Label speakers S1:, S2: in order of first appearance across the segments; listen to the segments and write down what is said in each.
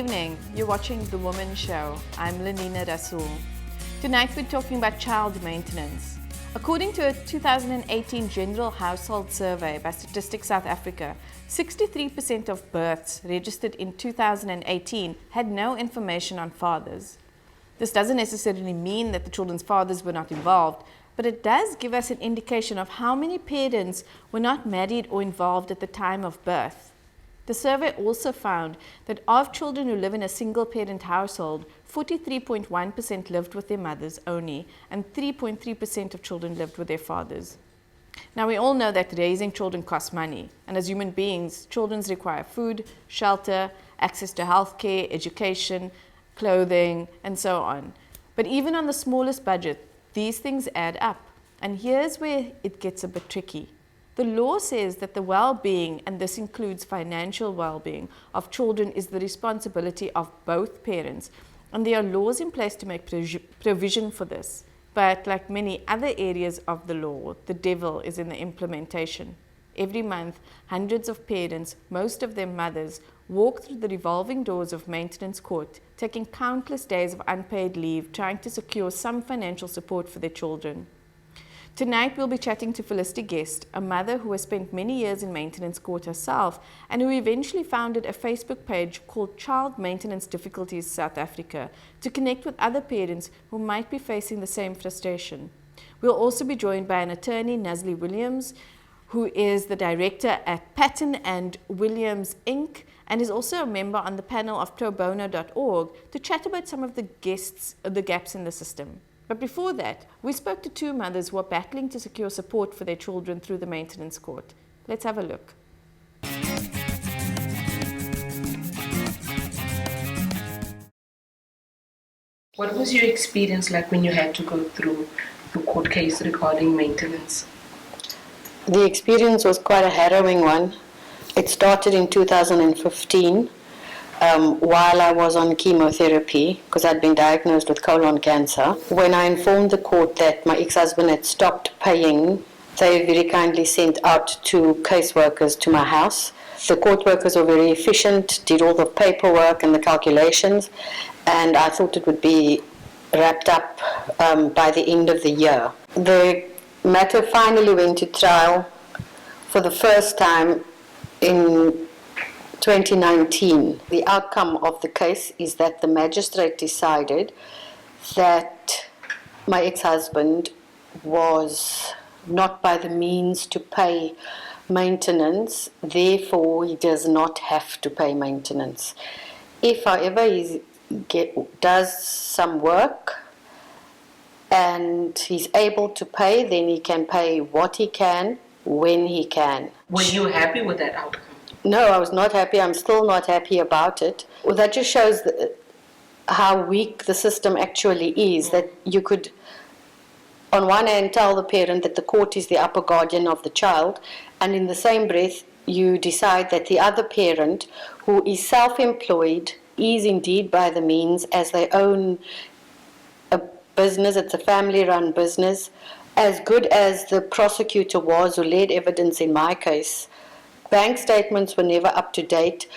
S1: evening. You're watching The Woman Show. I'm Lenina Rasool. Tonight we're talking about child maintenance. According to a 2018 General Household Survey by Statistics South Africa, 63% of births registered in 2018 had no information on fathers. This doesn't necessarily mean that the children's fathers were not involved, but it does give us an indication of how many parents were not married or involved at the time of birth. The survey also found that of children who live in a single-parent household, 43.1% lived with their mothers only, and 3.3% of children lived with their fathers. Now, we all know that raising children costs money, and as human beings, children require food, shelter, access to healthcare, education, clothing, and so on. But even on the smallest budget, these things add up. And here's where it gets a bit tricky. The law says that the well-being, and this includes financial well-being, of children is the responsibility of both parents, and there are laws in place to make provision for this. But like many other areas of the law, the devil is in the implementation. Every month, hundreds of parents, most of them mothers, walk through the revolving doors of maintenance court, taking countless days of unpaid leave, trying to secure some financial support for their children. Tonight we'll be chatting to Felicity Guest, a mother who has spent many years in maintenance court herself and who eventually founded a Facebook page called Child Maintenance Difficulties South Africa to connect with other parents who might be facing the same frustration. We'll also be joined by an attorney, Nazli Williams, who is the director at Patton and Williams Inc. and is also a member on the panel of probono.org to chat about some of the gaps in the system. But before that, we spoke to two mothers who are battling to secure support for their children through the maintenance court. Let's have a look.
S2: What was your experience like when you had to go through the court case regarding maintenance?
S3: The experience was quite a harrowing one. It started in 2015 while I was on chemotherapy because I'd been diagnosed with colon cancer. When I informed the court that my ex-husband had stopped paying, they very kindly sent out two caseworkers to my house. The court workers were very efficient, did all the paperwork and the calculations, and I thought it would be wrapped up by the end of the year. The matter finally went to trial for the first time in 2019. The outcome of the case is that the magistrate decided that my ex-husband was not by the means to pay maintenance, therefore he does not have to pay maintenance. If, however, he does some work and he's able to pay, then he can pay what he can, when he can.
S2: Were you happy with that outcome?
S3: No, I was not happy. I'm still not happy about it. Well, that just shows how weak the system actually is, that you could, on one hand, tell the parent that the court is the upper guardian of the child, and in the same breath, you decide that the other parent, who is self-employed, is indeed by the means, as they own a business, it's a family-run business. As good as the prosecutor was who led evidence in my case, bank statements were never up to date,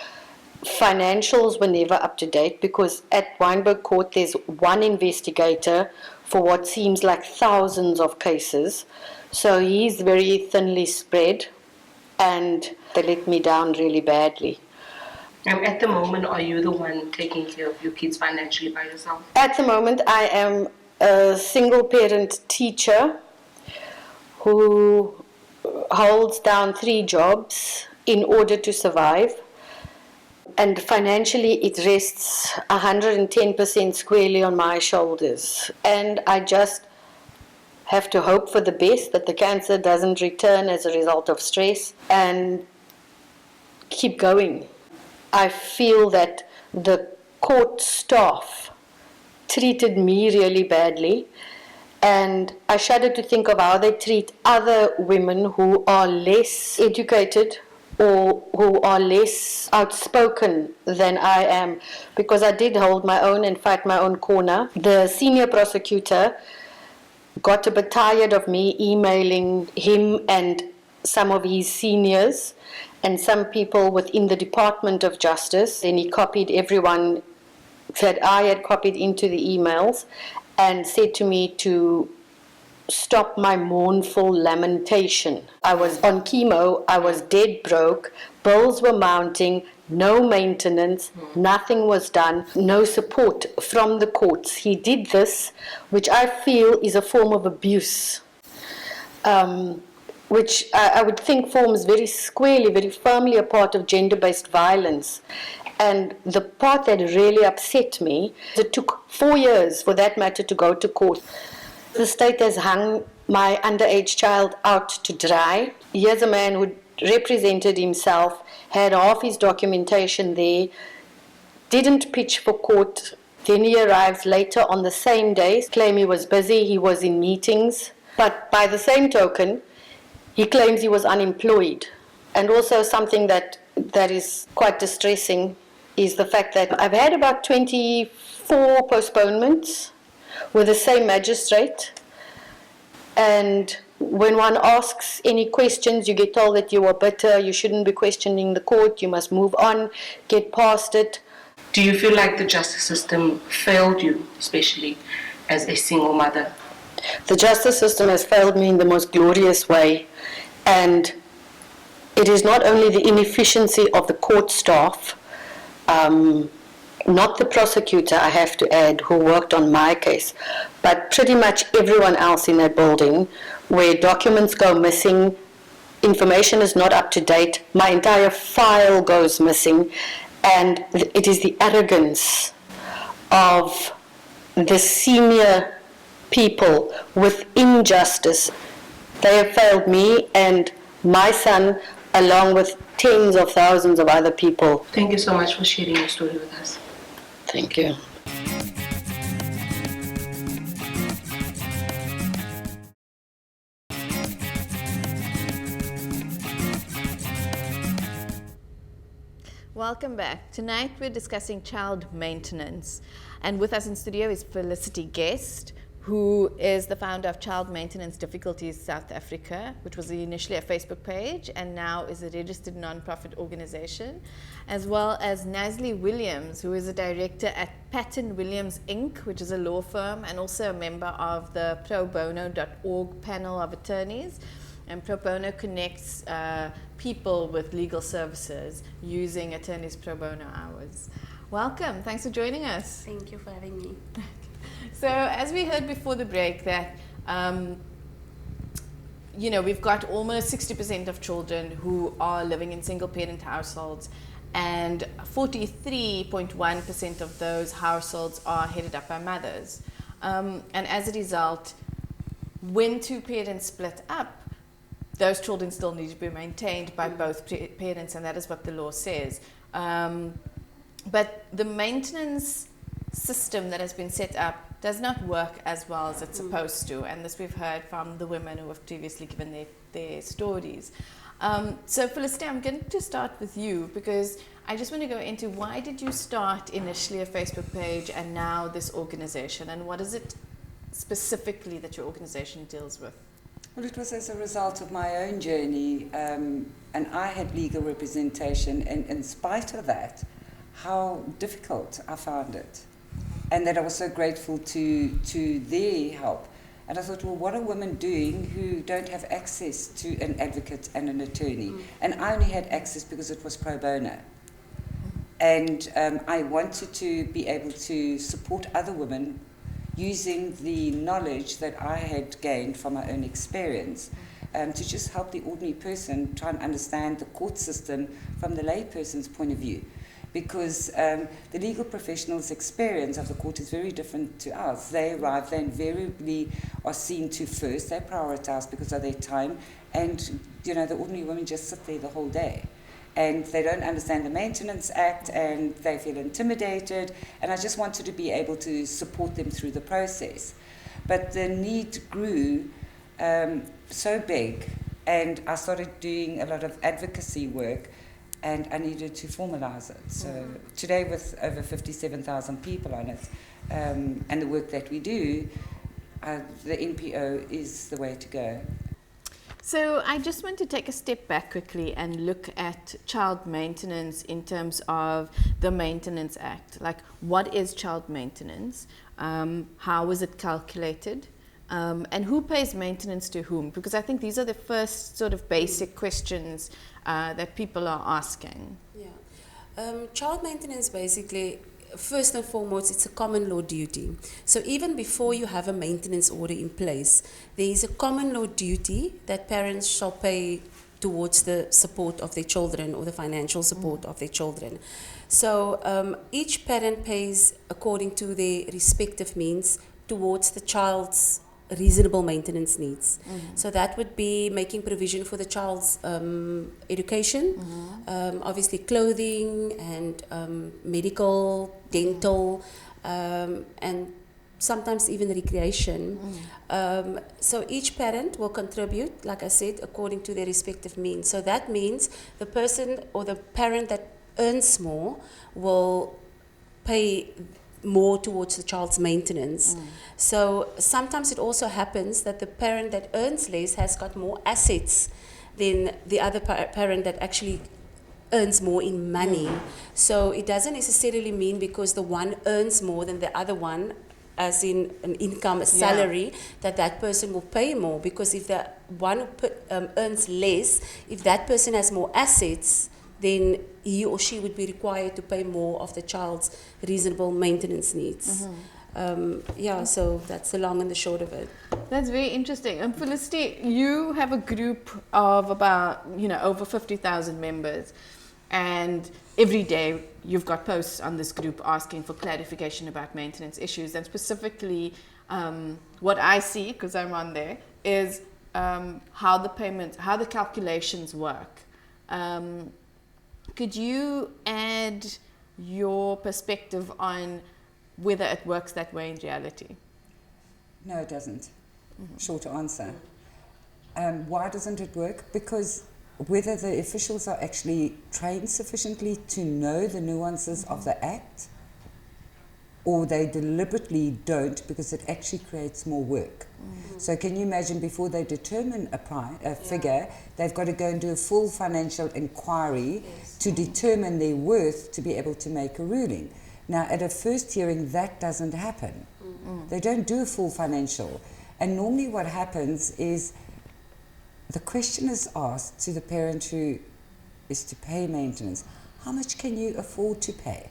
S3: financials were never up to date, because at Wynberg Court there's one investigator for what seems like thousands of cases. So he's very thinly spread, and they let me down really badly.
S2: And at the moment, are you the one taking care of your kids financially by yourself?
S3: At the moment, I am a single-parent teacher who holds down 3 jobs in order to survive. And financially, it rests 110% squarely on my shoulders. And I just have to hope for the best, that the cancer doesn't return as a result of stress, and keep going. I feel that the court staff treated me really badly, and I shudder to think of how they treat other women who are less educated or who are less outspoken than I am, because I did hold my own and fight my own corner. The senior prosecutor got a bit tired of me emailing him and some of his seniors and some people within the Department of Justice. Then he copied everyone that I had copied into the emails and said to me to stop my mournful lamentation. I was on chemo, I was dead broke, bills were mounting, no maintenance, nothing was done, no support from the courts. He did this, which I feel is a form of abuse, which I would think forms very squarely, very firmly a part of gender-based violence. And the part that really upset me, it took 4 years for that matter to go to court. The state has hung my underage child out to dry. Here's a man who represented himself, had half his documentation there, didn't pitch for court. Then he arrives later on the same day, claim he was busy, he was in meetings. But by the same token, he claims he was unemployed. And also something that is quite distressing is the fact that I've had about 24 postponements with the same magistrate, and when one asks any questions, you get told that you are bitter, you shouldn't be questioning the court, you must move on, get past it.
S2: Do you feel like the justice system failed you, especially as a single mother?
S3: The justice system has failed me in the most glorious way, and it is not only the inefficiency of the court staff, not the prosecutor, I have to add, who worked on my case, but pretty much everyone else in that building, where documents go missing, information is not up to date, my entire file goes missing, and it is the arrogance of the senior people within justice. They have failed me and my son, along with tens of thousands of other people.
S2: Thank you so much for sharing your story with us.
S3: Thank you.
S1: Welcome back. Tonight we're discussing child maintenance, and with us in studio is Felicity Guest, who is the founder of Child Maintenance Difficulties South Africa, which was initially a Facebook page and now is a registered non-profit organization, as well as Nasli Williams, who is a director at Patton Williams Inc., which is a law firm and also a member of the probono.org panel of attorneys. And Pro Bono connects people with legal services using attorneys' pro bono hours. Welcome. Thanks for joining us.
S4: Thank you for having me.
S1: So, as we heard before the break, that we've got almost 60% of children who are living in single-parent households, and 43.1% of those households are headed up by mothers. And as a result, when two parents split up, those children still need to be maintained by both parents, and that is what the law says. But the maintenance system that has been set up does not work as well as it's supposed to, and this we've heard from the women who have previously given their stories. So Felicity, I'm going to start with you, because I just want to go into why did you start initially a Facebook page and now this organization, and what is it specifically that your organization deals with?
S5: Well, it was as a result of my own journey, and I had legal representation, and in spite of that, how difficult I found it. And that I was so grateful to their help. And I thought, well, what are women doing who don't have access to an advocate and an attorney? And I only had access because it was pro bono. And I wanted to be able to support other women using the knowledge that I had gained from my own experience, to just help the ordinary person try and understand the court system from the layperson's point of view. Because the legal professional's experience of the court is very different to ours. They arrive, they invariably are seen to first, they're prioritized because of their time, and the ordinary women just sit there the whole day. And they don't understand the Maintenance Act, and they feel intimidated, and I just wanted to be able to support them through the process. But the need grew so big, and I started doing a lot of advocacy work, and I needed to formalize it. So today, with over 57,000 people on it, and the work that we do, the NPO is the way to go.
S1: So I just want to take a step back quickly and look at child maintenance in terms of the Maintenance Act. Like, what is child maintenance? How is it calculated? And who pays maintenance to whom? Because I think these are the first sort of basic questions that people are asking.
S4: Yeah. Child maintenance basically, first and foremost, it's a common law duty. So even before you have a maintenance order in place, there is a common law duty that parents shall pay towards the support of their children or the financial support of their children. So each parent pays according to their respective means towards the child's reasonable maintenance needs. So that would be making provision for the child's education, obviously clothing and medical, dental, and sometimes even recreation. So each parent will contribute, like I said, according to their respective means. So that means the person or the parent that earns more will pay more towards the child's maintenance. So sometimes it also happens that the parent that earns less has got more assets than the other parent that actually earns more in money. So it doesn't necessarily mean because the one earns more than the other one, as in an income, a salary, that person will pay more. Because if the one who earns less, if that person has more assets, then he or she would be required to pay more of the child's reasonable maintenance needs. So that's the long and the short of it.
S1: That's very interesting. And Felicity, you have a group of about, over 50,000 members. And every day you've got posts on this group asking for clarification about maintenance issues. And specifically, what I see, because I'm on there, is how the calculations work. Could you add your perspective on whether it works that way in reality?
S5: No, it doesn't. Short answer. Why doesn't it work? Because whether the officials are actually trained sufficiently to know the nuances of the act, or they deliberately don't because it actually creates more work. So can you imagine, before they determine a figure, they've got to go and do a full financial inquiry to determine their worth to be able to make a ruling. Now, at a first hearing, that doesn't happen. They don't do a full financial. And normally what happens is the question is asked to the parent who is to pay maintenance, how much can you afford to pay?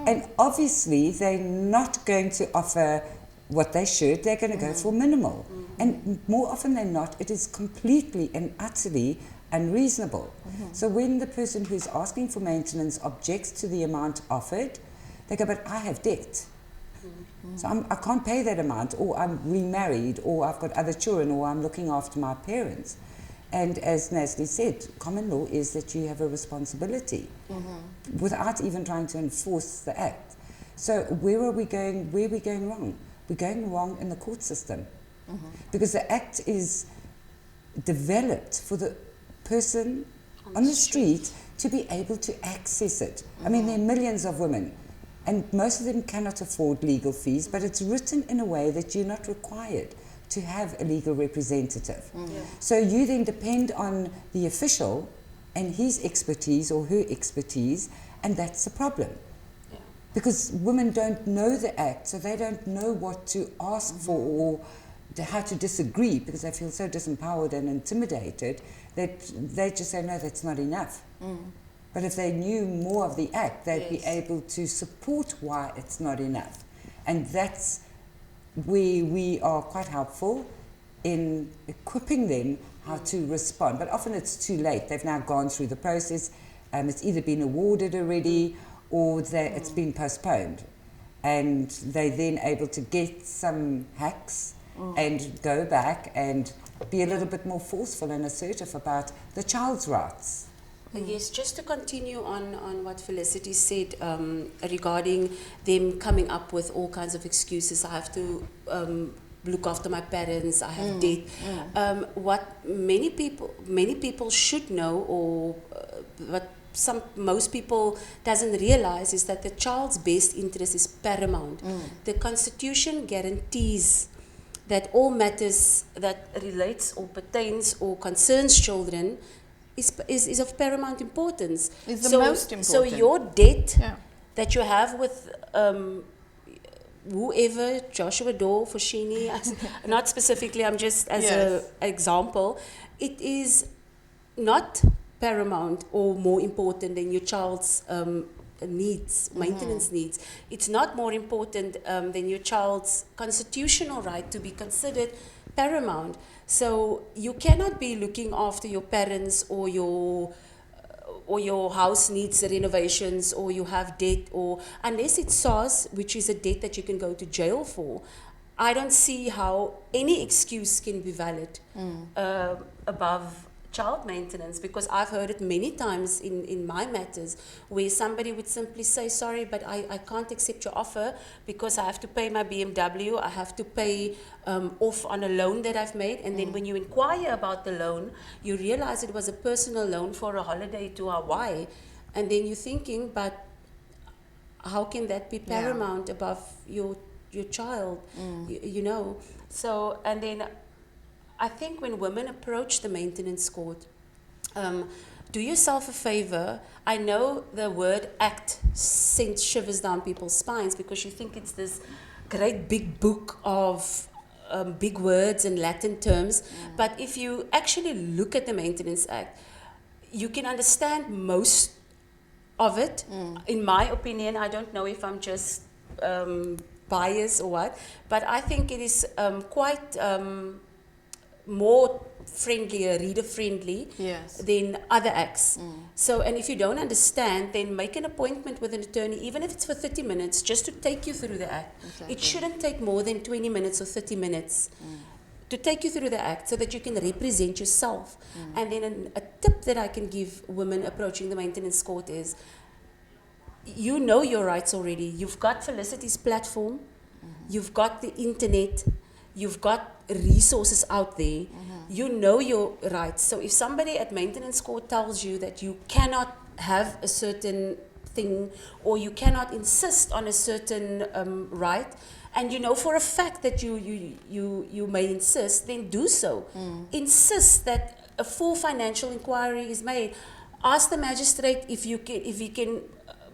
S5: And obviously, they're not going to offer what they should. They're going to go for minimal. And more often than not, it is completely and utterly unreasonable. So when the person who's asking for maintenance objects to the amount offered, they go, but I have debt. So I can't pay that amount, or I'm remarried, or I've got other children, or I'm looking after my parents. And as Nasli said, common law is that you have a responsibility without even trying to enforce the act. So where are we going wrong? We're going wrong in the court system. Because the act is developed for the person on the street to be able to access it. I mean, there are millions of women, and most of them cannot afford legal fees, but it's written in a way that you're not required to have a legal representative. So you then depend on the official and his expertise or her expertise, and that's the problem. Because women don't know the act, so they don't know what to ask for or how to disagree, because they feel so disempowered and intimidated that they just say, no, that's not enough. But if they knew more of the act, they'd be able to support why it's not enough. And that's where we are quite helpful in equipping them how to respond. But often it's too late. They've now gone through the process. It's either been awarded already or it's been postponed. And they're then able to get some hacks and go back and be a little bit more forceful and assertive about the child's rights.
S4: Yes, just to continue on what Felicity said regarding them coming up with all kinds of excuses. I have to look after my parents, I have debt. What many people should know, or what most people doesn't realize, is that the child's best interest is paramount. The Constitution guarantees that all matters that relates or pertains or concerns children is of paramount importance.
S1: Is the most important.
S4: So your debt
S1: Yeah.
S4: that you have with whoever, Joshua Doe, Foshini, not specifically, I'm just as
S1: Yes.
S4: an example, it is not paramount or more important than your child's needs, maintenance needs. It's not more important than your child's constitutional right to be considered paramount. So you cannot be looking after your parents or your house needs renovations or you have debt, or unless it's SARS, which is a debt that you can go to jail for. I don't see how any excuse can be valid above child maintenance, because I've heard it many times in my matters where somebody would simply say, sorry, but I can't accept your offer because I have to pay my BMW, I have to pay off on a loan that I've made. And then when you inquire about the loan, you realize it was a personal loan for a holiday to Hawaii. And then you're thinking, but how can that be paramount above your child? You know? So, and then I think when women approach the maintenance court, do yourself a favor. I know the word act sends shivers down people's spines because you think it's this great big book of big words and Latin terms. But if you actually look at the Maintenance Act, you can understand most of it. In my opinion, I don't know if I'm just biased or what, but I think it is quite more friendlier, reader friendly than other acts. So, and if you don't understand, then make an appointment with an attorney, even if it's for 30 minutes, just to take you through the act.
S3: Exactly.
S4: It shouldn't take more than 20 minutes or 30 minutes to take you through the act so that you can represent yourself. And then a tip that I can give women approaching the maintenance court is, you know your rights already. You've got Felicity's platform, you've got the internet, you've got resources out there, you know your rights. So if somebody at maintenance court tells you that you cannot have a certain thing or you cannot insist on a certain right, and you know for a fact that you may insist, then do so. Insist that a full financial inquiry is made. Ask the magistrate if he can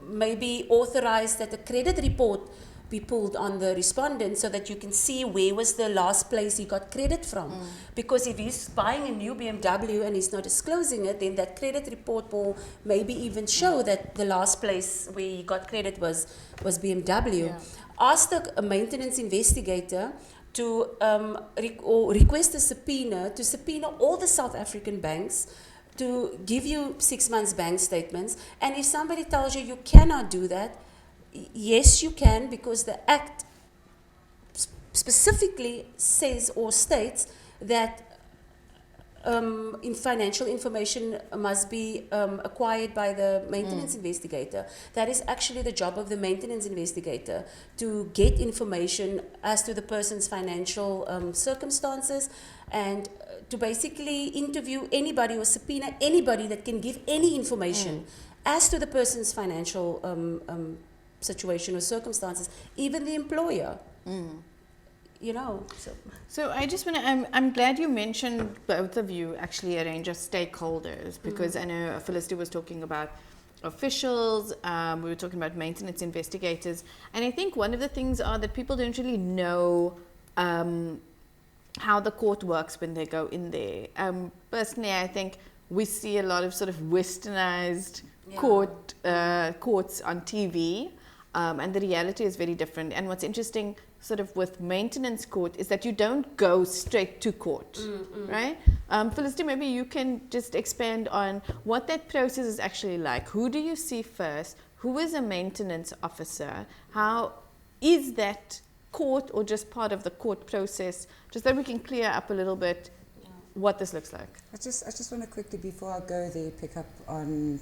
S4: maybe authorize that a credit report be pulled on the respondent so that you can see where was the last place he got credit from. Because if he's buying a new BMW and he's not disclosing it, then that credit report will maybe even show that the last place where he got credit was BMW. Ask the maintenance investigator to request a subpoena to subpoena all the South African banks to give you 6 months bank statements. And if somebody tells you you cannot do that, yes, you can, because the Act specifically says or states that in financial information must be acquired by the maintenance investigator. That is actually the job of the maintenance investigator, to get information as to the person's financial circumstances and to basically interview anybody or subpoena anybody that can give any information as to the person's financial situation or circumstances, even the employer. You know,
S1: so I just want to, I'm glad you mentioned, both of you, actually a range of stakeholders, because I know Felicity was talking about officials, we were talking about maintenance investigators, and I think one of the things are that people don't really know how the court works when they go in there. Personally, I think we see a lot of sort of westernized courts on TV, and the reality is very different. And what's interesting sort of with maintenance court is that you don't go straight to court, right? Felicity, maybe you can just expand on what that process is actually like. Who do you see first? Who is a maintenance officer? How is that court or just part of the court process? Just that we can clear up a little bit what this looks like.
S5: I just want to quickly, before I go there, pick up on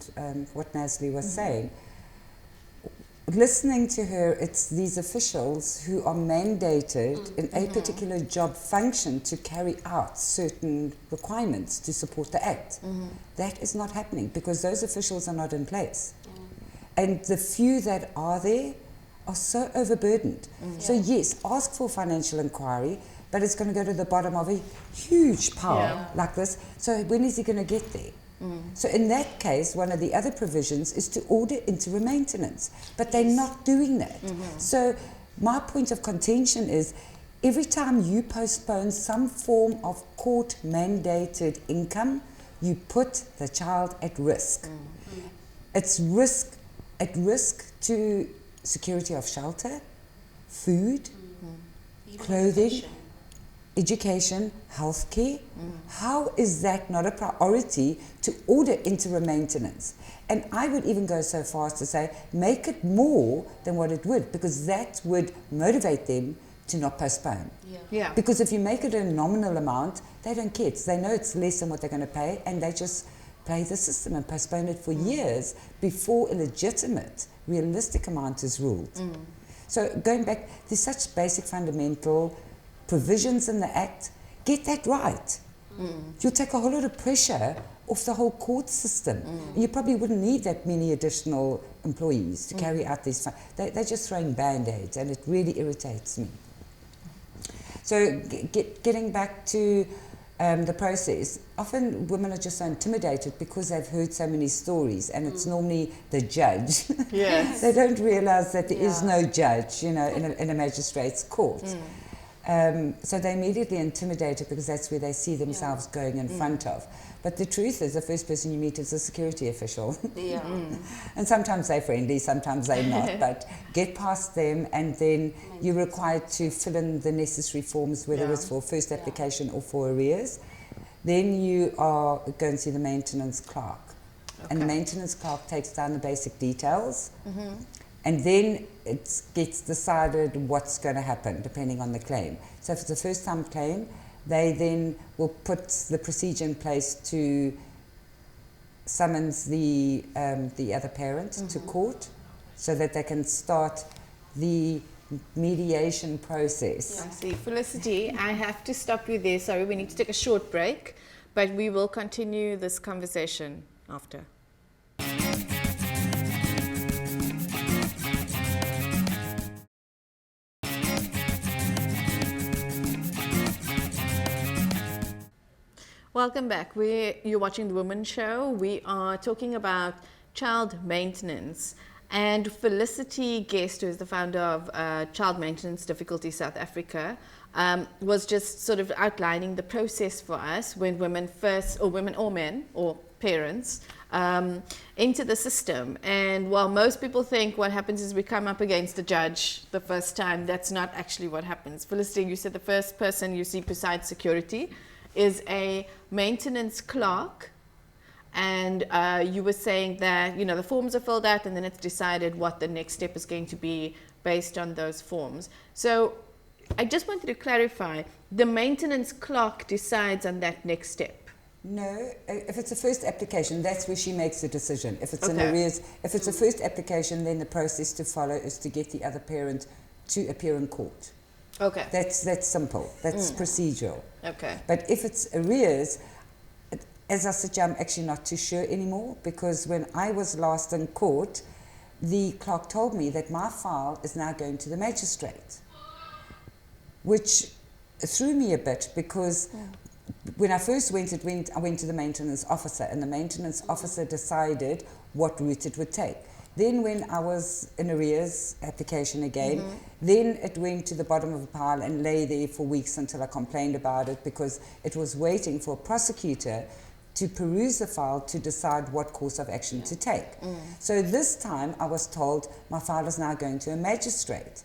S5: what Nazli was saying. Listening to her, it's these officials who are mandated in a particular job function to carry out certain requirements to support the Act. That is not happening because those officials are not in place. And the few that are there are so overburdened. So yes, ask for financial inquiry, but it's going to go to the bottom of a huge pile like this. So when is he going to get there? So in that case, one of the other provisions is to order interim maintenance, but they're not doing that. So my point of contention is every time you postpone some form of court-mandated income, you put the child at risk. It's at risk to security of shelter, food, clothing, education, healthcare. How is that not a priority to order interim maintenance? And I would even go so far as to say, make it more than what it would, because that would motivate them to not postpone.
S1: Yeah.
S5: Because if you make it a nominal amount, they don't care. They know it's less than what they're going to pay, and they just play the system and postpone it for years before a legitimate, realistic amount is ruled. So going back, there's such basic fundamental provisions in the Act. Get that right. You'll take a whole lot of pressure off the whole court system. And you probably wouldn't need that many additional employees to carry out these. They're just throwing band-aids, and it really irritates me. So getting back to the process, often women are just so intimidated because they've heard so many stories, and it's normally the judge.
S1: Yes.
S5: They don't realize that there is no judge, in a magistrate's court. So they're immediately intimidated because that's where they see themselves going in front of. But the truth is, the first person you meet is a security official. And sometimes they're friendly, sometimes they're not, but get past them, and then you're required to fill in the necessary forms, whether it's for first application or for arrears. Then you are going to see the maintenance clerk. And the maintenance clerk takes down the basic details. And then it gets decided what's going to happen, depending on the claim. So if it's a first-time claim, they then will put the procedure in place to summons the other parent to court, so that they can start the mediation process.
S1: I see. Felicity, I have to stop you there. Sorry, we need to take a short break, but we will continue this conversation after. Welcome back. You're watching the Women Show. We are talking about child maintenance. And Felicity Guest, who is the founder of Child Maintenance Difficulty South Africa, was just sort of outlining the process for us when women or men or parents enter the system. And while most people think what happens is we come up against the judge the first time, that's not actually what happens. Felicity, you said the first person you see besides security is a maintenance clerk, and you were saying that the forms are filled out and then it's decided what the next step is going to be based on those forms. So I just wanted to clarify, the maintenance clerk decides on that next step?
S5: No, if it's a first application, that's where she makes the decision. If it's an arrears, if it's a first application, then the process to follow is to get the other parent to appear in court.
S1: Okay.
S5: That's simple. That's procedural.
S1: Okay.
S5: But if it's arrears, as I said, I'm actually not too sure anymore, because when I was last in court, the clerk told me that my file is now going to the magistrate, which threw me a bit, because when I first went, I went to the maintenance officer, and the maintenance officer decided what route it would take. Then when I was in arrears application again, then it went to the bottom of the pile and lay there for weeks until I complained about it, because it was waiting for a prosecutor to peruse the file to decide what course of action to take. So this time I was told my file is now going to a magistrate.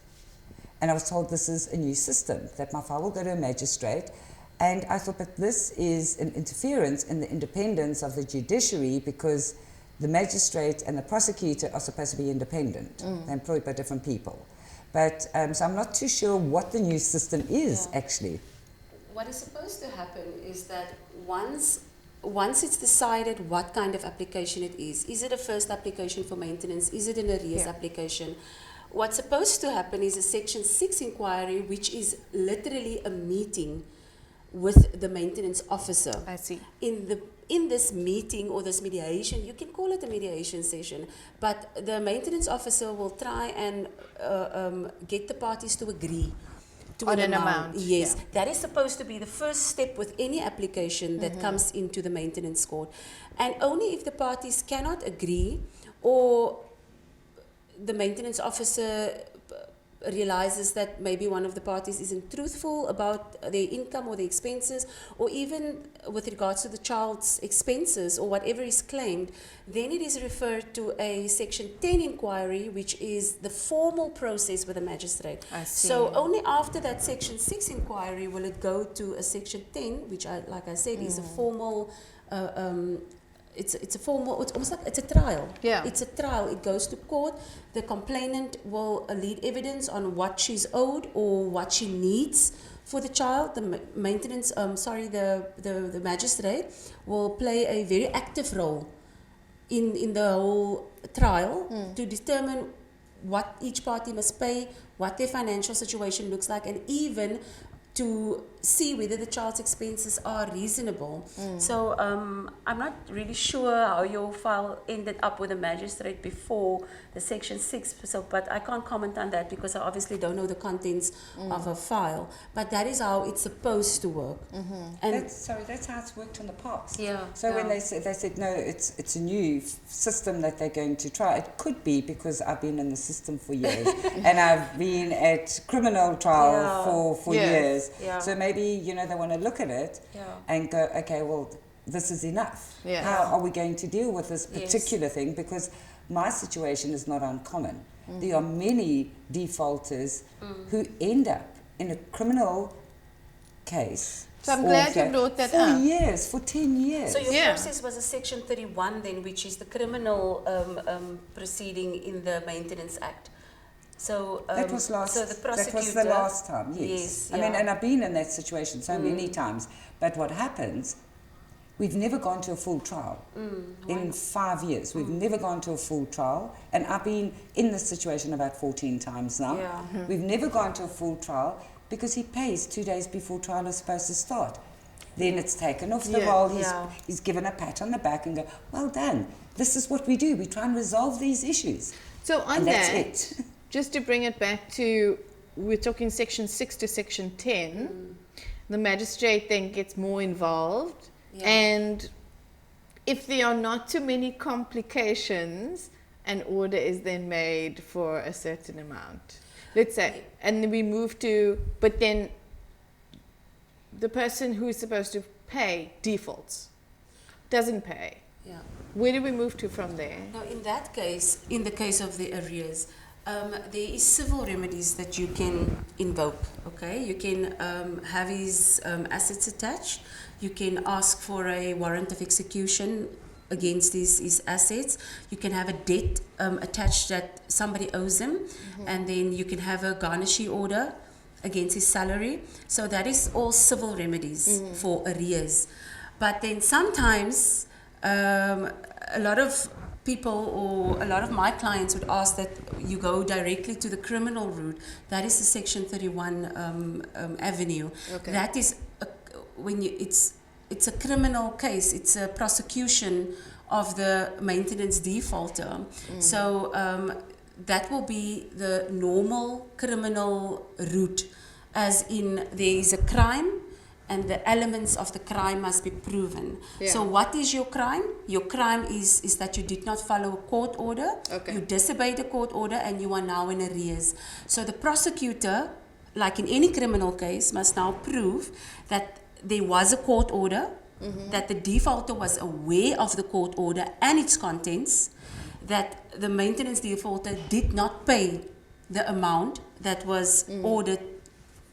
S5: And I was told this is a new system, that my file will go to a magistrate. And I thought, but this is an interference in the independence of the judiciary, because the magistrate and the prosecutor are supposed to be independent. They're employed by different people. But so I'm not too sure what the new system is actually.
S4: What is supposed to happen is that once it's decided what kind of application it is it a first application for maintenance, is it an arrears application, what's supposed to happen is a Section 6 inquiry, which is literally a meeting with the maintenance officer.
S1: I see.
S4: In this meeting or this mediation, you can call it a mediation session, but the maintenance officer will try and get the parties to agree to
S1: On an amount,
S4: Yes,
S1: yeah.
S4: that is supposed to be the first step with any application that comes into the maintenance court. And only if the parties cannot agree, or the maintenance officer realizes that maybe one of the parties isn't truthful about their income or their expenses, or even with regards to the child's expenses or whatever is claimed, then it is referred to a Section 10 inquiry, which is the formal process with the magistrate.
S1: I see.
S4: So only after that Section 6 inquiry will it go to a Section 10, which, like I said, is a formal it's a formal, it's almost like it's a trial.
S1: Yeah.
S4: It's a trial. It goes to court. The complainant will lead evidence on what she's owed or what she needs for the child. The maintenance, the magistrate will play a very active role in the whole trial to determine what each party must pay, what their financial situation looks like, and even to see whether the child's expenses are reasonable. So I'm not really sure how your file ended up with the magistrate before the Section 6, but I can't comment on that because I obviously don't know the contents of a file. But that is how it's supposed to work. And
S5: That's how it's worked in the past.
S4: Yeah,
S5: So when
S4: yeah.
S5: they said no, it's a new system that they're going to try. It could be because I've been in the system for years and I've been at criminal trial for
S1: Yes.
S5: years.
S4: Yeah.
S5: So maybe they want to look at it and go, okay, well, this is enough.
S1: Yeah.
S5: How are we going to deal with this particular thing? Because my situation is not uncommon. There are many defaulters who end up in a criminal case.
S1: So I'm glad you brought that up.
S5: For 10 years.
S4: So your
S1: Yeah.
S4: process was a Section 31 then, which is the criminal proceeding in the Maintenance Act. So
S5: that was
S4: So the prosecutor.
S5: That was the last time. Yes.
S4: Yes,
S5: I mean,
S4: yeah.
S5: and I've been in that situation so many times. But what happens? We've never gone to a full trial in 5 years. We've never gone to a full trial, and I've been in this situation about 14 times now.
S4: Yeah.
S5: We've never gone to a full trial because he pays 2 days before trial is supposed to start. Then it's taken off the
S1: Yeah.
S5: roll.
S4: Yeah.
S5: He's given a pat on the back and go, well done. This is what we do. We try and resolve these issues.
S1: So on
S5: And that's
S1: that,
S5: it.
S1: just to bring it back to, we're talking Section 6 to Section 10, the magistrate then gets more involved.
S4: Yeah.
S1: And if there are not too many complications, an order is then made for a certain amount. Let's say, and then we move to, but then the person who is supposed to pay defaults, doesn't pay.
S4: Yeah.
S1: Where do we move to from there?
S4: Now, in that case, in the case of the arrears, there is civil remedies that you can invoke. Okay, you can have his assets attached. You can ask for a warrant of execution against his assets. You can have a debt attached that somebody owes him, and then you can have a garnishee order against his salary. So that is all civil remedies for arrears. But then sometimes a lot of people or a lot of my clients would ask that you go directly to the criminal route. That is the Section 31 avenue.
S1: Okay.
S4: That is it's a criminal case. It's a prosecution of the maintenance defaulter. So that will be the normal criminal route, as in there is a crime and the elements of the crime must be proven.
S1: Yeah.
S4: So what is your crime? Your crime is that you did not follow a court order,
S1: Okay.
S4: you disobeyed a court order, and you are now in arrears. So the prosecutor, like in any criminal case, must now prove that there was a court order, that the defaulter was aware of the court order and its contents, that the maintenance defaulter did not pay the amount that was ordered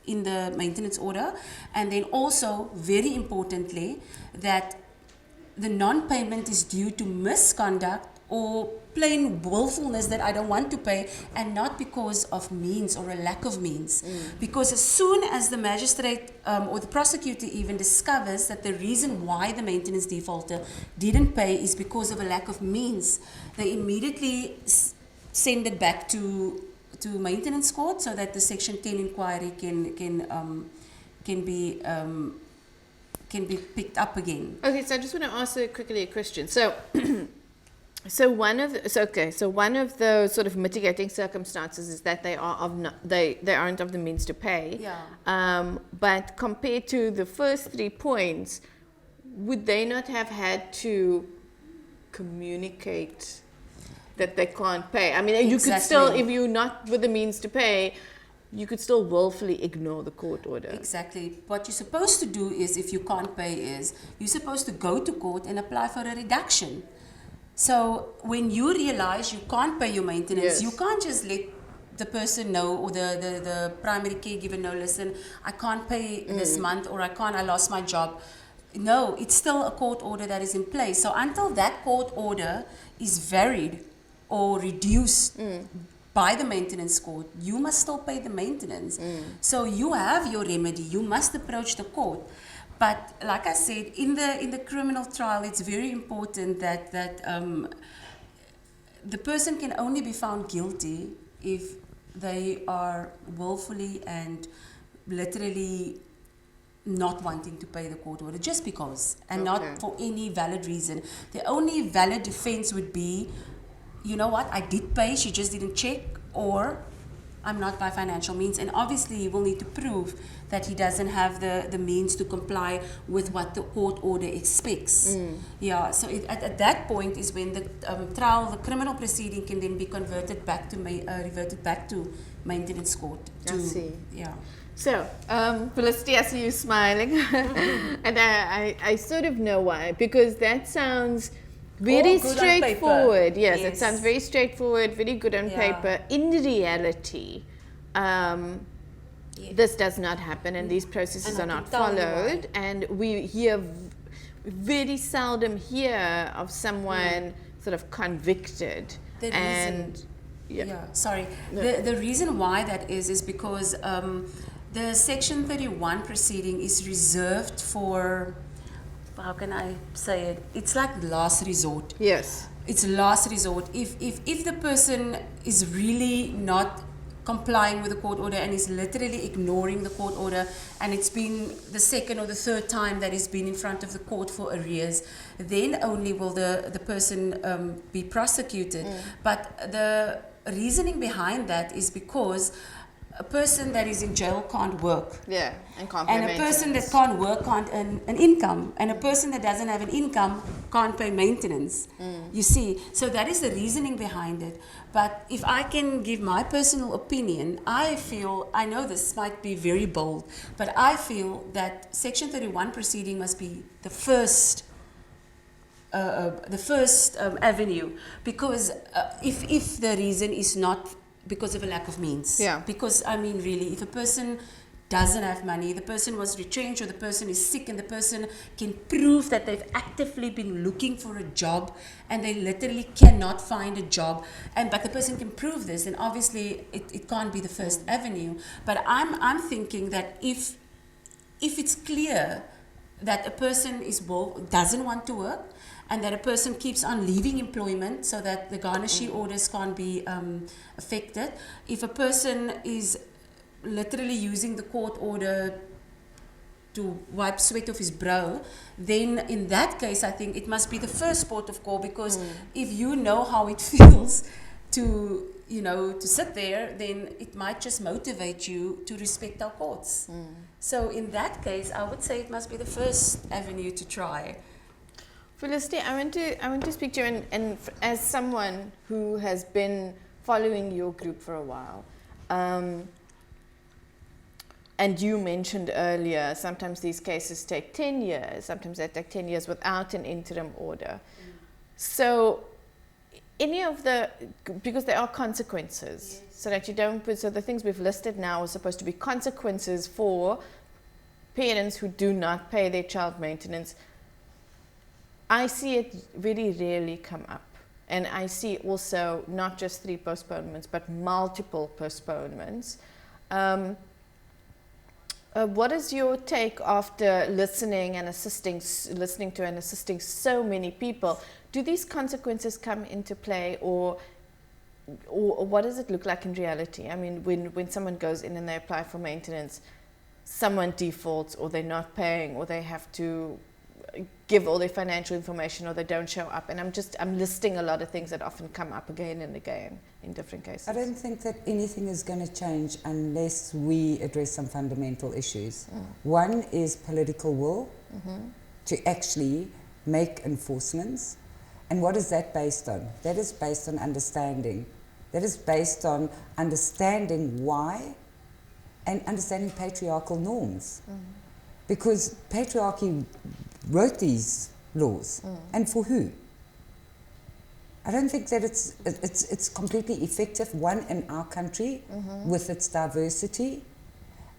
S4: in the maintenance order, and then also, very importantly, that the non-payment is due to misconduct or plain willfulness that I don't want to pay, and not because of means or a lack of means. Because as soon as the magistrate or the prosecutor even discovers that the reason why the maintenance defaulter didn't pay is because of a lack of means, they immediately send it back to maintenance court so that the Section 10 inquiry can be can be picked up again.
S1: Okay, so I just want to ask quickly a question. So, one of the sort of mitigating circumstances is that they aren't of the means to pay.
S4: Yeah.
S1: But compared to the first 3 points, would they not have had to communicate that they can't pay? I mean, you could still, if you're not with the means to pay, you could still willfully ignore the court order.
S4: Exactly. What you're supposed to do is, if you can't pay, is you're supposed to go to court and apply for a reduction. So when you realize you can't pay your maintenance, you can't just let the person know, or the primary caregiver know, listen, I can't pay this month, or I lost my job. No, it's still a court order that is in place. So until that court order is varied or reduced by the maintenance court, you must still pay the maintenance. So you have your remedy. You must approach the court. But like I said, in the criminal trial, it's very important that the person can only be found guilty if they are willfully and literally not wanting to pay the court order just because, and not for any valid reason. The only valid defense would be, you know what, I did pay, she just didn't check, or I'm not by financial means. And obviously he will need to prove that he doesn't have the means to comply with what the court order expects. Yeah, so at that point is when the trial, the criminal proceeding can then be reverted back to maintenance court.
S1: I see.
S4: Yeah.
S1: So, Felicity, I see you smiling. And I sort of know why. Because that sounds very straightforward. Yes, it sounds very straightforward, very good on paper. In reality, this does not happen, and these processes are not followed. And we very seldom hear of someone sort of convicted. The
S4: reason why that is because the Section 31 proceeding is reserved for, how can I say it? It's like last resort.
S1: Yes.
S4: It's last resort. If the person is really not complying with the court order and is literally ignoring the court order, and it's been the second or the third time that he's been in front of the court for arrears, then only will the person be prosecuted. But the reasoning behind that is because a person that is in jail can't work.
S1: Yeah, and can't pay
S4: maintenance. And a person that can't work can't earn an income. And a person that doesn't have an income can't pay maintenance. You see, so that is the reasoning behind it. But if I can give my personal opinion, I know this might be very bold, but I feel that Section 31 proceeding must be the first avenue, because if the reason is not because of a lack of means.
S1: Yeah.
S4: Because, I mean, really, if a person doesn't have money, the person was retrenched, or the person is sick, and the person can prove that they've actively been looking for a job and they literally cannot find a job, but the person can prove this, then obviously it can't be the first avenue. But I'm thinking that if it's clear that a person doesn't want to work, and that a person keeps on leaving employment so that the garnishee orders can't be affected. If a person is literally using the court order to wipe sweat off his brow, then in that case I think it must be the first port of call, because if you know how it feels to sit there, then it might just motivate you to respect our courts. So in that case, I would say it must be the first avenue to try.
S1: Felicity, I want to speak to you, and as someone who has been following your group for a while, and you mentioned earlier, sometimes these cases take 10 years, sometimes they take 10 years without an interim order. So because there are consequences, so that you don't so the things we've listed now are supposed to be consequences for parents who do not pay their child maintenance. I see it very rarely come up. And I see also not just 3 postponements, but multiple postponements. What is your take after listening to and assisting so many people? Do these consequences come into play, or what does it look like in reality? I mean, when someone goes in and they apply for maintenance, someone defaults, or they're not paying, or they have to give all their financial information, or they don't show up. And I'm listing a lot of things that often come up again and again in different cases.
S5: I don't think that anything is going to change unless we address some fundamental issues. One is political will to actually make enforcements. And what is that based on? That is based on understanding. That is based on understanding why and understanding patriarchal norms. Because patriarchy wrote these laws, and for who? I don't think that it's completely effective, one, in our country, with its diversity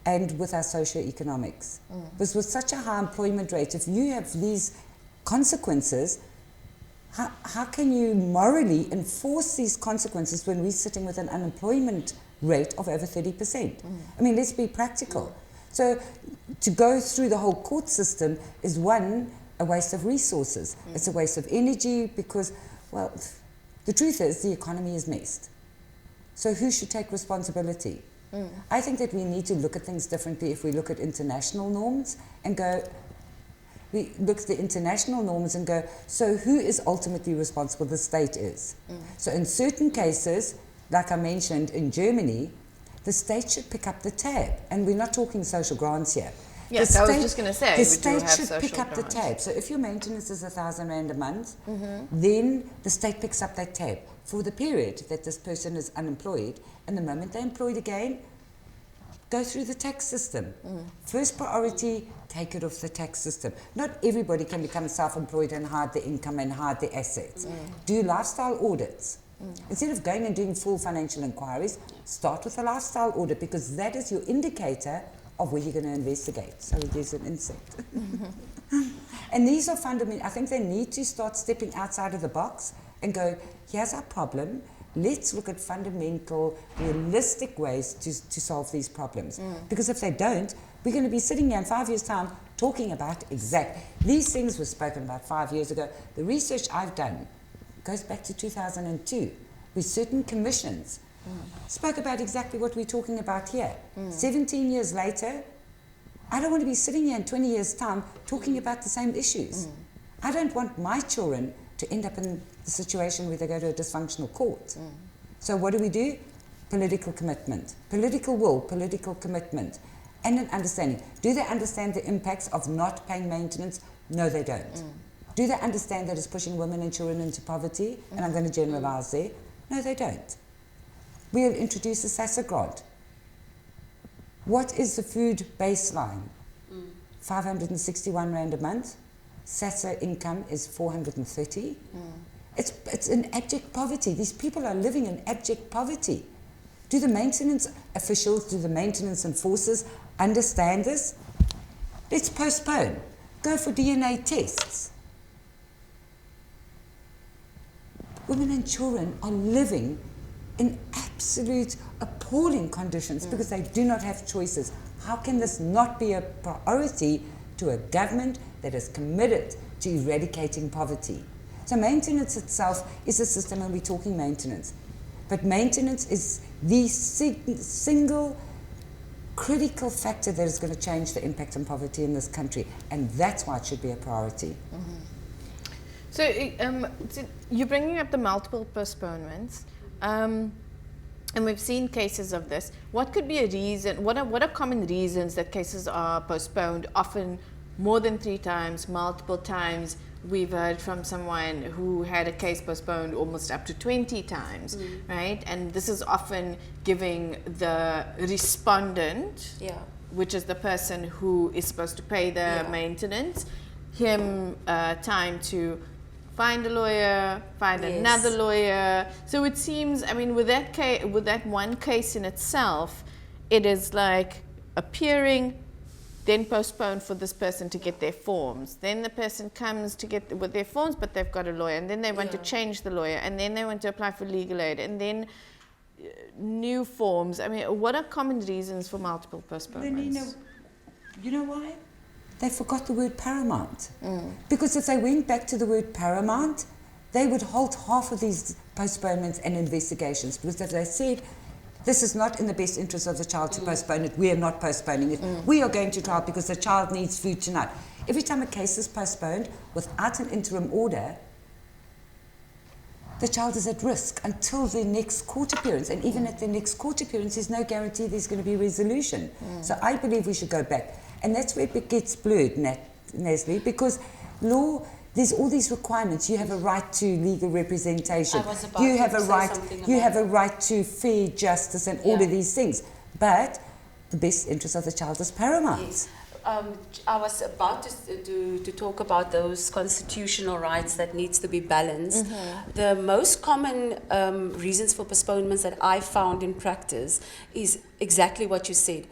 S5: and with our socio-economics. Because with such a high employment rate, if you have these consequences, how can you morally enforce these consequences when we're sitting with an unemployment rate of over 30%? I mean, let's be practical. So to go through the whole court system is, one, a waste of resources. It's a waste of energy because, well, the truth is the economy is messed. So who should take responsibility? I think that we need to look at things differently if we look at international norms and go, we look at the international norms and go, so who is ultimately responsible? The state is. So in certain cases, like I mentioned in Germany, the state should pick up the tab. And we're not talking social grants here.
S1: Yes, I was just going to say,
S5: the state should pick up the tab. So if your maintenance is 1,000 Rand a month, then the state picks up that tab for the period that this person is unemployed. And the moment they're employed again, go through the tax system. First priority, take it off the tax system. Not everybody can become self-employed and hide the income and hide the assets. Do lifestyle audits. Instead of going and doing full financial inquiries, start with a lifestyle audit, because that is your indicator of where you're going to investigate. Sorry, there's an insect. And these are fundamental. I think they need to start stepping outside of the box and go, here's our problem. Let's look at fundamental, realistic ways to solve these problems. Because if they don't, we're going to be sitting here in 5 years' time talking about these things were spoken about 5 years ago. The research I've done goes back to 2002, where certain commissions spoke about exactly what we're talking about here. 17 years later, I don't want to be sitting here in 20 years' time talking about the same issues. I don't want my children to end up in the situation where they go to a dysfunctional court. So what do? Political commitment, political will, political commitment, and an understanding. Do they understand the impacts of not paying maintenance? No, they don't. Do they understand that it's pushing women and children into poverty? And I'm going to generalize there. No, they don't. We'll introduce a SASSA grant. What is the food baseline? 561 Rand a month. SASSA income is 430. It's in abject poverty. These people are living in abject poverty. Do the maintenance officials, do the maintenance enforcers understand this? Let's postpone. Go for DNA tests. Women and children are living in absolute appalling conditions because they do not have choices. How can this not be a priority to a government that is committed to eradicating poverty? So maintenance itself is a system, and we're talking maintenance. But maintenance is the single critical factor that is going to change the impact on poverty in this country, and that's why it should be a priority.
S1: So you're bringing up the multiple postponements, and we've seen cases of this. What could be a reason? What are common reasons that cases are postponed, often more than 3 times, multiple times? We've heard from someone who had a case postponed almost up to 20 times, right? And this is often giving the respondent, which is the person who is supposed to pay the maintenance, him time to find a lawyer, find another lawyer. So it seems, I mean, with that one case in itself, it is like appearing, then postponed for this person to get their forms. Then the person comes to get with their forms, but they've got a lawyer, and then they want to change the lawyer, and then they want to apply for legal aid, and then new forms. I mean, what are common reasons for multiple postponements?
S5: You know why? They forgot the word paramount. Because if they went back to the word paramount, they would halt half of these postponements and investigations. Because as I said, this is not in the best interest of the child to postpone it. We are not postponing it. We are going to trial because the child needs food tonight. Every time a case is postponed without an interim order, the child is at risk until the next court appearance. And even at the next court appearance, there's no guarantee there's going to be resolution. So I believe we should go back. And that's where it gets blurred, Nasli, because law, there's all these requirements. You have a right to legal representation. You have a right to fair justice and all of these things. But the best interest of the child is paramount.
S4: Yes. I was about to talk about those constitutional rights that needs to be balanced. The most common reasons for postponements that I found in practice is exactly what you said.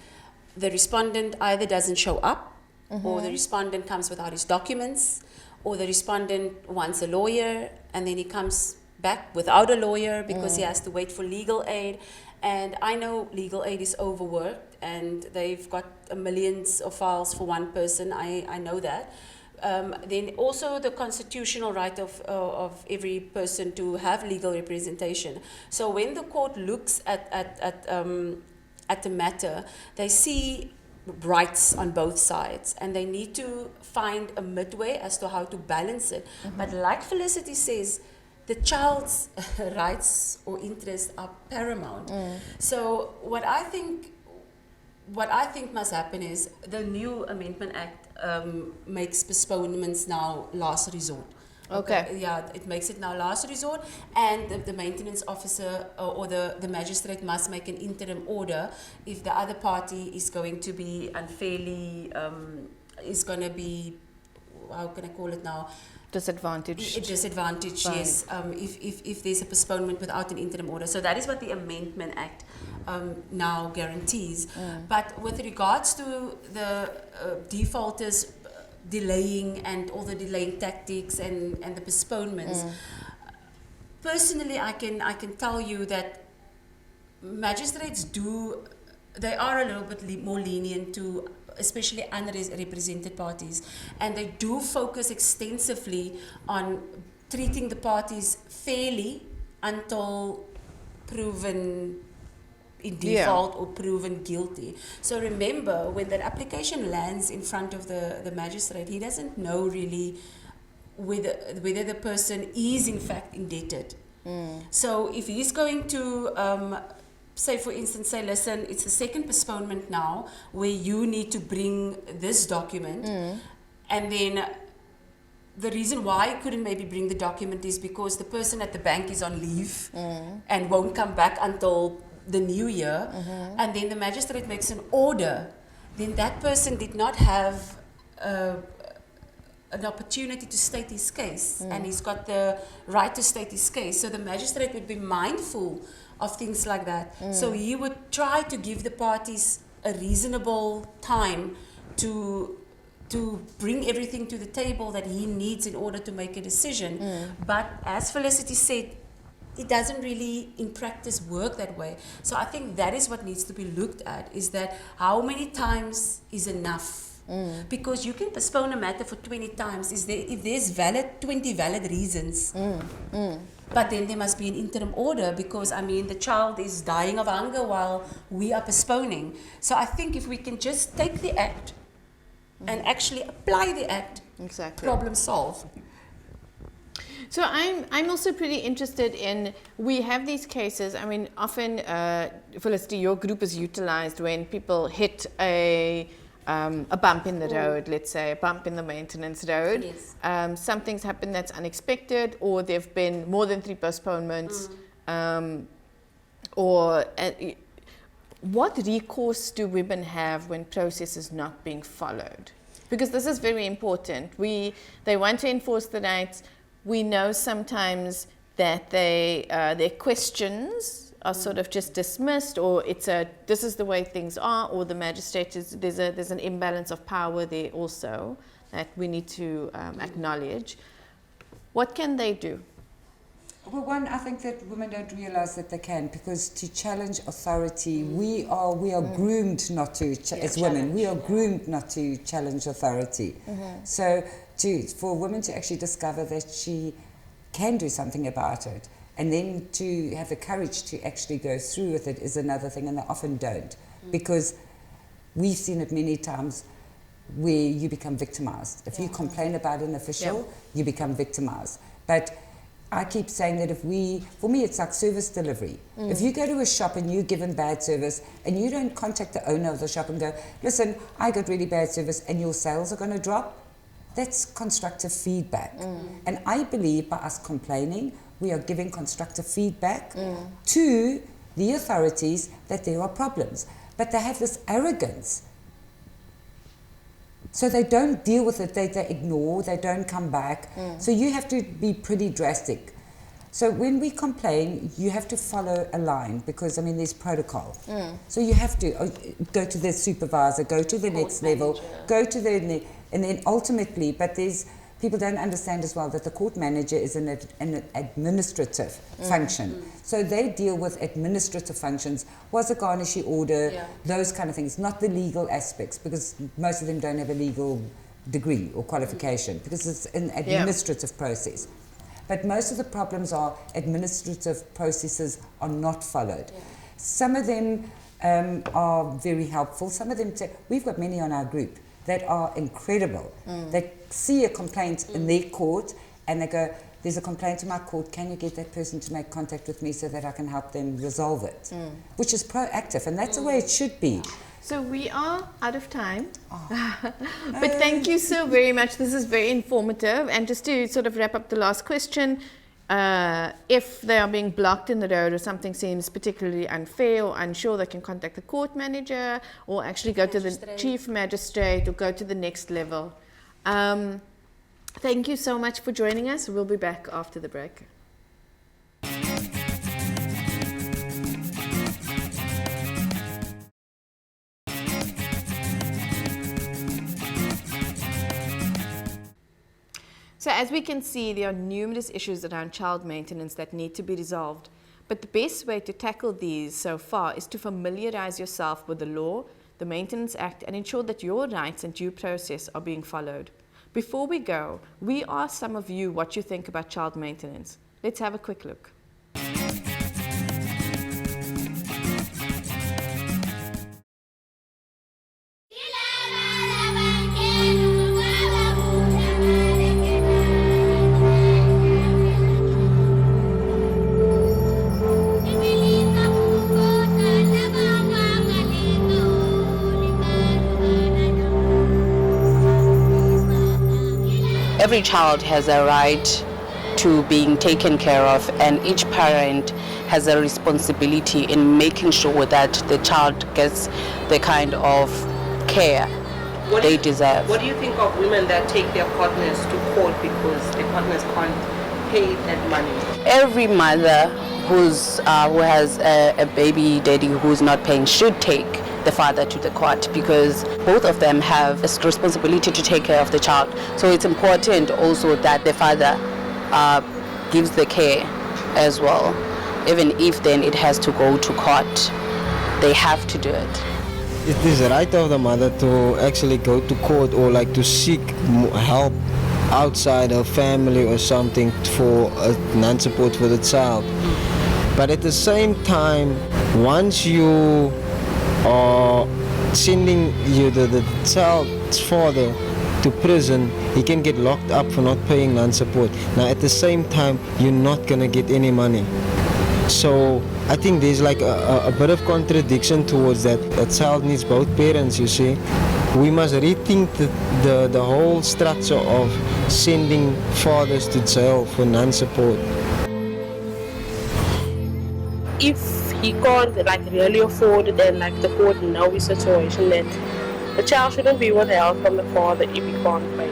S4: The respondent either doesn't show up, or the respondent comes without his documents, or the respondent wants a lawyer and then he comes back without a lawyer because he has to wait for legal aid. And I know legal aid is overworked and they've got millions of files for one person. I know that. Then also the constitutional right of every person to have legal representation. So when the court looks at the matter, they see rights on both sides and they need to find a midway as to how to balance it. But like Felicity says, the child's rights or interests are paramount. So what I think must happen is the new Amendment Act makes postponements now last resort.
S1: Okay.
S4: Yeah, it makes it now last resort, and the maintenance officer or the magistrate must make an interim order if the other party is going to be unfairly, is going to be, how can I call it now?
S1: Disadvantaged.
S4: Disadvantaged,
S1: Right.
S4: yes. If there's a postponement without an interim order. So that is what the Amendment Act now guarantees. But with regards to the defaulters delaying and all the delaying tactics and the postponements, personally I can tell you that magistrates they are a little bit more lenient to especially unrepresented parties, and they do focus extensively on treating the parties fairly until proven in default or proven guilty. So remember, when that application lands in front of the magistrate, he doesn't know really whether the person is in fact indebted. So if he's going to say, for instance, listen, it's the second postponement now where you need to bring this document, and then the reason why I couldn't maybe bring the document is because the person at the bank is on leave and won't come back until the new year, and then the magistrate makes an order, then that person did not have an opportunity to state his case, and he's got the right to state his case. So the magistrate would be mindful of things like that. So he would try to give the parties a reasonable time to bring everything to the table that he needs in order to make a decision. But as Felicity said, it doesn't really in practice work that way. So I think that is what needs to be looked at, is that how many times is enough? Because you can postpone a matter for 20 times. If there's 20 valid reasons, but then there must be an interim order, because I mean the child is dying of hunger while we are postponing. So I think if we can just take the act and actually apply the act,
S1: Exactly.
S4: problem solved.
S1: So I'm also pretty interested in, we have these cases, I mean, often, Felicity, your group is utilized when people hit a bump in the road, let's say, a bump in the maintenance road.
S4: Yes.
S1: Something's happened that's unexpected, or there have been more than 3 postponements, what recourse do women have when process is not being followed? Because this is very important. They want to enforce the rights. We know sometimes that their questions are sort of just dismissed, or this is the way things are, or the magistrate there's an imbalance of power there also that we need to acknowledge. What can they do?
S5: Well, one, I think that women don't realize that they can, because to challenge authority, we are groomed not to, as women, we are groomed not to challenge authority. So for a woman to actually discover that she can do something about it, And then to have the courage to actually go through with it is another thing, and they often don't. Because we've seen it many times where you become victimized. If you complain about an official, you become victimized. But I keep saying that for me it's like service delivery. If you go to a shop and you're given bad service and you don't contact the owner of the shop and go, listen, I got really bad service and your sales are going to drop, that's constructive feedback. And I believe by us complaining, we are giving constructive feedback to the authorities that there are problems. But they have this arrogance. So they don't deal with it, they ignore, they don't come back. So you have to be pretty drastic. So when we complain, you have to follow a line because, I mean, there's protocol. So you have to go to the supervisor, go to the next level, go to the, and then ultimately, but people don't understand as well that the court manager is an administrative function. So they deal with administrative functions. Was a garnishee order, those kind of things, not the legal aspects, because most of them don't have a legal degree or qualification, because it's an administrative process. But most of the problems are administrative processes are not followed. Some of them are very helpful. Some of them, we've got many on our group that are incredible. They see a complaint in their court and they go, there's a complaint in my court, can you get that person to make contact with me so that I can help them resolve it? Which is proactive, and that's the way it should be.
S1: So we are out of time. But thank you so very much. This is very informative. And just to sort of wrap up the last question, if they are being blocked in the road or something seems particularly unfair or unsure, they can contact the court manager or actually go to the chief magistrate or go to the next level. Thank you so much for joining us. We'll be back after the break. So as we can see, there are numerous issues around child maintenance that need to be resolved. But the best way to tackle these so far is to familiarize yourself with the law, the Maintenance Act, and ensure that your rights and due process are being followed. Before we go, we ask some of you what you think about child maintenance. Let's have a quick look.
S6: Every child has a right to being taken care of, and each parent has a responsibility in making sure that the child gets the kind of care they deserve.
S2: What do you think of women that take their partners to court because their partners can't pay that money?
S6: Every mother who has a baby daddy who's not paying should take the father to the court, because both of them have a responsibility to take care of the child. So it's important also that the father gives the care as well. Even if then it has to go to court, they have to do it.
S7: It is the right of the mother to actually go to court or like to seek help outside her family or something for non-support for the child. But at the same time, once you are sending the child's father to prison, he can get locked up for not paying non-support. Now at the same time, you're not going to get any money. So I think there's like a bit of contradiction towards that. A child needs both parents, you see. We must rethink the whole structure of sending fathers to jail for non-support.
S8: If he can't really afford it, then the court know his situation, that the child shouldn't be withheld from the father if he can't pay.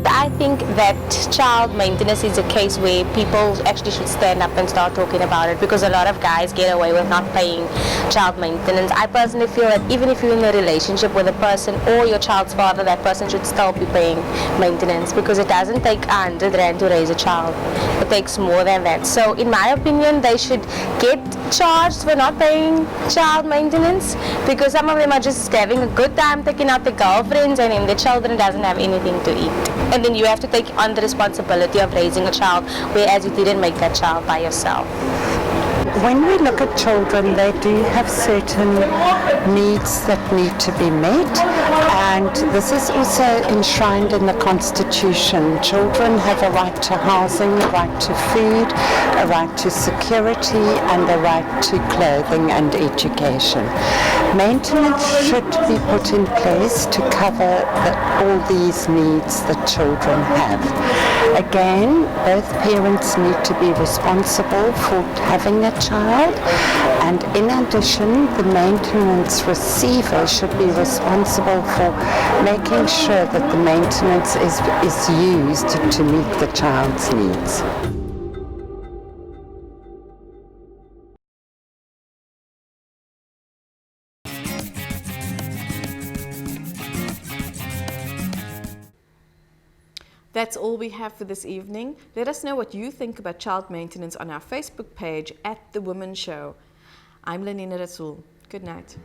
S9: I think that child maintenance is a case where people actually should stand up and start talking about it, because a lot of guys get away with not paying child maintenance. I personally feel that even if you're in a relationship with a person or your child's father, that person should still be paying maintenance, because it doesn't take 100 rand to raise a child. It takes more than that. So in my opinion, they should get charged for not paying child maintenance, because some of them are just having a good time taking out their girlfriends and then their children doesn't have anything to eat. and then you have to take on the responsibility of raising a child, whereas you didn't make that child by yourself.
S10: When we look at children, they do have certain needs that need to be met, and this is also enshrined in the Constitution. Children have a right to housing, a right to food, a right to security, and a right to clothing and education. Maintenance should be put in place to cover all these needs that children have. Again, both parents need to be responsible for having a child, and in addition, the maintenance receiver should be responsible for making sure that the maintenance is used to meet the child's needs.
S1: That's all we have for this evening. Let us know what you think about child maintenance on our Facebook page @The Womxn Show. I'm Lenina Rasool. Good night.